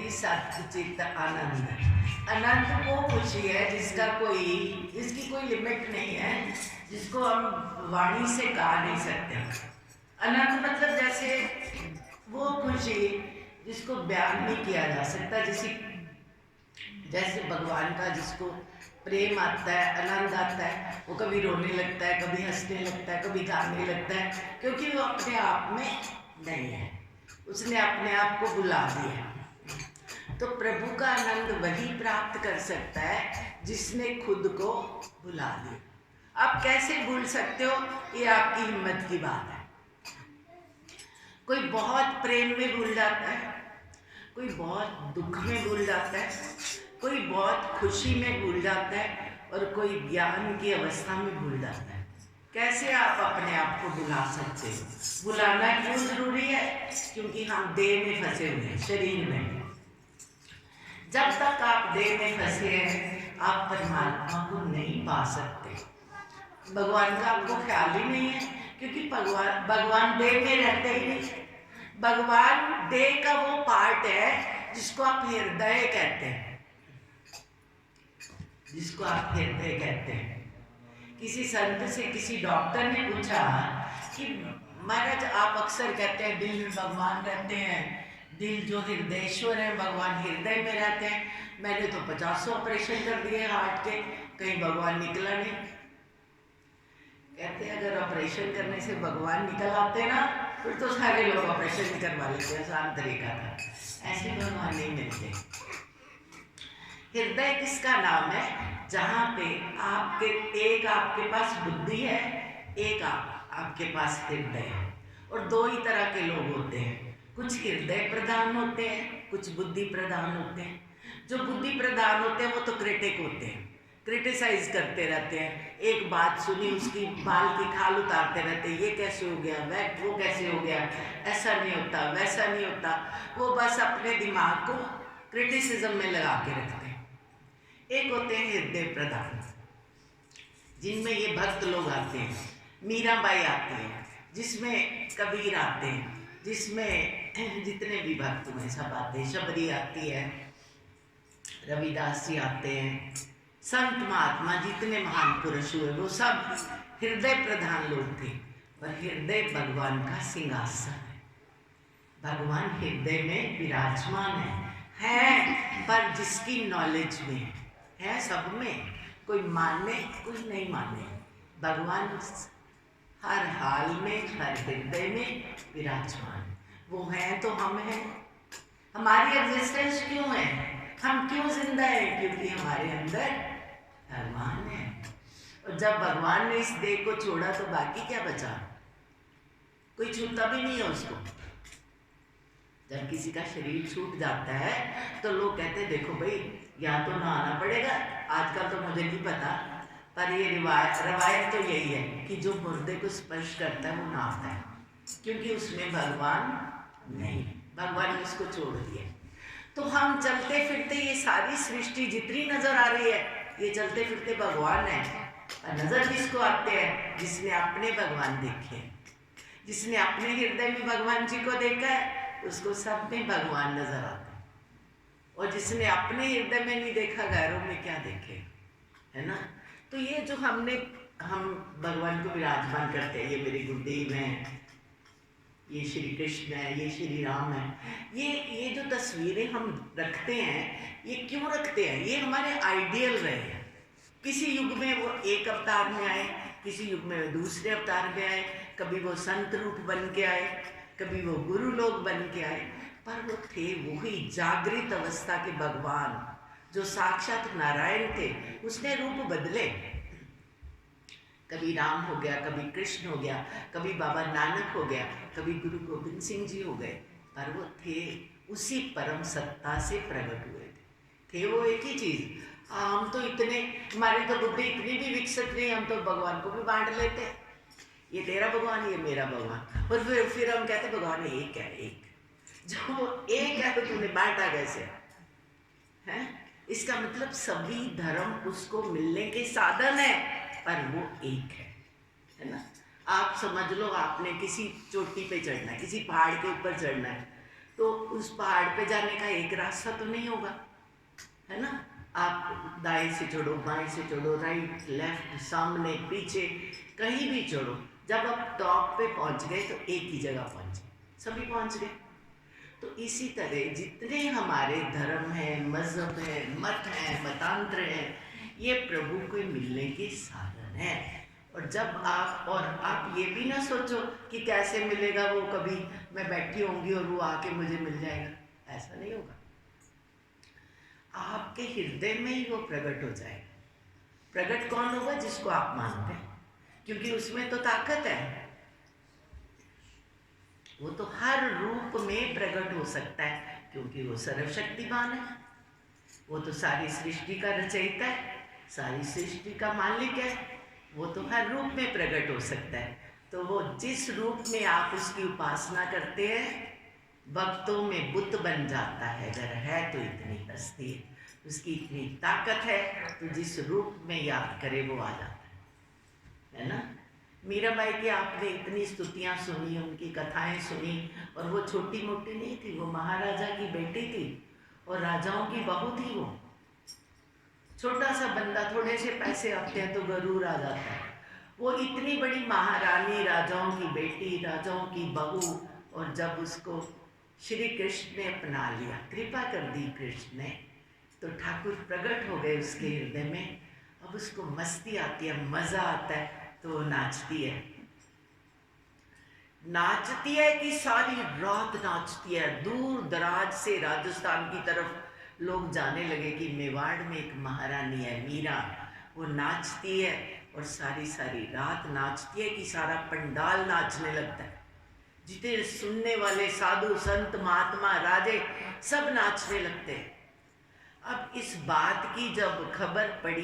कि सच्चित आनंद। अनंत वो खुशी है जिसकी कोई लिमिट नहीं है, जिसको हम वाणी से गा नहीं सकते। अनंत मतलब जैसे वो खुशी जिसको बयान नहीं किया जा सकता, जैसे भगवान का जिसको प्रेम आता है, आनंद आता है, वो कभी रोने लगता है, कभी हंसने लगता है, कभी गाने लगता है, क्योंकि वो अपने आप में नहीं है, उसने अपने आप को बुला दिया। तो प्रभु का आनंद वही प्राप्त कर सकता है जिसने खुद को भुला दिया। आप कैसे भूल सकते हो, ये आपकी हिम्मत की बात है। कोई बहुत प्रेम में भूल जाता है, कोई बहुत दुख में भूल जाता है, कोई बहुत खुशी में भूल जाता है, और कोई ज्ञान की अवस्था में भूल जाता है। कैसे आप अपने आप को भुला सकते हो? भुलाना क्यों जरूरी है? क्योंकि हम देह में फंसे हुए हैं, शरीर में। जब तक आप देह में फंसे हैं, आप परमात्मा को नहीं पा सकते। भगवान का आपको ख्याल ही नहीं है, क्योंकि भगवान देह में रहते ही नहीं। भगवान देह का वो पार्ट है जिसको आप हृदय कहते हैं, जिसको आप हृदय कहते हैं। किसी संत से किसी डॉक्टर ने पूछा कि महाराज, आप अक्सर कहते हैं दिल में भगवान रहते हैं, दिल जो हृदयेश्वर है, भगवान हृदय में रहते हैं। मैंने तो 50 ऑपरेशन कर दिए हार्ट के, कहीं भगवान निकला नहीं। कहते अगर ऑपरेशन करने से भगवान निकल आते ना, फिर तो सारे लोग ऑपरेशन ही करवा लेते, आसान तरीका था। ऐसे भगवान नहीं मिलते। हृदय किसका नाम है? जहाँ पे आपके पास बुद्धि है, एक आपके पास हृदय है। और दो ही तरह के लोग होते हैं, कुछ हृदय प्रधान होते हैं, कुछ बुद्धि प्रधान होते हैं। जो बुद्धि प्रधान होते हैं वो तो क्रिटिक होते हैं, क्रिटिसाइज करते रहते हैं। एक बात सुनी, उसकी बाल की खाल उतारते रहते हैं, ये कैसे हो गया, वो कैसे हो गया, ऐसा नहीं होता, वैसा नहीं होता। वो बस अपने दिमाग को क्रिटिसिज्म में लगा के रखते हैं। एक होते हैं हृदय प्रधान, जिनमें ये भक्त लोग आते हैं, मीराबाई आती है, जिसमें कबीर आते हैं, जिसमें जितने भी भक्त हुए सब आते हैं, शबरी आती है, रविदास जी आते हैं, संत महात्मा जितने महान पुरुष हुए वो सब हृदय प्रधान लोग थे। और हृदय भगवान का सिंहासन है, भगवान हृदय में विराजमान है पर जिसकी नॉलेज में है, सब में, कोई माने कोई नहीं माने, भगवान हर हाल में, हर हृदय में विराजमान। वो है तो हम हैं। हमारी एग्जिस्टेंस क्यों है, हम क्यों जिंदा हैं? क्योंकि हमारे अंदर भगवान है। और जब भगवान ने इस देह को छोड़ा तो बाकी क्या बचा? कोई छूता भी नहीं है उसको। जब किसी का शरीर छूट जाता है तो लोग कहते हैं देखो भाई, या तो नहाना पड़ेगा, आजकल तो मुझे नहीं पता, पर ये रवायत तो यही है कि जो मुर्दे को स्पर्श करता है वो नहाता है, क्योंकि उसमें भगवान नहीं, भगवान ने उसको छोड़ दिया। तो हम चलते फिरते, ये सारी सृष्टि जितनी नजर आ रही है, ये चलते फिरते भगवान है। और नजर किसको आते हैं? जिसने अपने भगवान देखे, जिसने अपने हृदय में भगवान जी को देखा है, उसको सब में भगवान नजर आता है। और जिसने अपने हृदय में नहीं देखा, गैरों में क्या देखे, है ना? तो ये जो हम भगवान को विराजमान करते हैं, ये मेरी गुरुदेव हैं, ये श्री कृष्ण है, ये श्री राम है, ये जो तस्वीरें हम रखते हैं, ये क्यों रखते हैं? ये हमारे आइडियल रहे हैं। किसी युग में वो एक अवतार में आए, किसी युग में वो दूसरे अवतार में आए, कभी वो संत रूप बन के आए, कभी वो गुरु लोग बन के आए, पर वो थे वही जागृत अवस्था के भगवान, जो साक्षात नारायण थे। उसने रूप बदले, कभी राम हो गया, कभी कृष्ण हो गया, कभी बाबा नानक हो गया, कभी गुरु गोविंद सिंह जी हो गए, पर वो थे उसी परम सत्ता से प्रकट हुए थे वो एक ही चीज। हम तो इतने, हमारी तो बुद्धि इतनी भी विकसित नहीं, हम तो भगवान को भी बांट लेते हैं, ये तेरा भगवान, ये मेरा भगवान। और फिर हम कहते भगवान एक है, एक। जो एक है तो तूने बांटा कैसे है? इसका मतलब सभी धर्म उसको मिलने के साधन है, पर वो एक है ना? आप समझ लो, आपने किसी चोटी पे चढ़ना है, किसी पहाड़ के ऊपर चढ़ना है, तो उस पहाड़ पे जाने का एक रास्ता तो नहीं होगा, है ना। आप दाएं से चढ़ो, बाएं से चढ़ो, राइट लेफ्ट, सामने पीछे, कहीं भी चढ़ो। जब आप टॉप पे पहुंच गए तो एक ही जगह पहुंचे, सभी पहुंच गए। तो इसी तरह जितने हमारे धर्म हैं, मजहब हैं, मत हैं, मतांतर हैं, ये प्रभु को मिलने के साधन हैं। और जब आप ये भी ना सोचो कि कैसे मिलेगा वो, कभी मैं बैठी होंगी और वो आके मुझे मिल जाएगा, ऐसा नहीं होगा। आपके हृदय में ही वो प्रकट हो जाएगा। प्रकट कौन होगा? जिसको आप मानते हैं, क्योंकि उसमें तो ताकत है। वो तो हर रूप में प्रकट हो सकता है, क्योंकि वो सर्वशक्तिमान है। वो तो सारी सृष्टि का रचयिता है, सारी सृष्टि का मालिक है। वो तो हर रूप में प्रकट हो सकता है। तो वो जिस रूप में आप उसकी उपासना करते हैं, भक्तों में बुत बन जाता है। अगर है तो इतनी हस्ती है, उसकी इतनी ताकत है, तो जिस रूप में याद करे वो आ जाता है ना। मीराबाई की आपने इतनी स्तुतियाँ सुनी, उनकी कथाएं सुनी, और वो छोटी मोटी नहीं थी, वो महाराजा की बेटी थी और राजाओं की बहू थी। वो छोटा सा बंदा, थोड़े से पैसे आते हैं तो गरूर आ जाता है। वो इतनी बड़ी महारानी, राजाओं की बेटी, राजाओं की बहू, और जब उसको श्री कृष्ण ने अपना लिया, कृपा कर दी कृष्ण ने, तो ठाकुर प्रकट हो गए उसके हृदय में। अब उसको मस्ती आती है, मजा आता है, तो वो नाचती है। नाचती है कि सारी रात नाचती है। दूर दराज से राजस्थान की तरफ लोग जाने लगे कि मेवाड़ में एक महारानी है मीरा, वो नाचती है, और सारी सारी रात नाचती है कि सारा पंडाल नाचने लगता है। जितने सुनने वाले साधु संत महात्मा राजे सब नाचने लगते हैं। अब इस बात की जब खबर पड़ी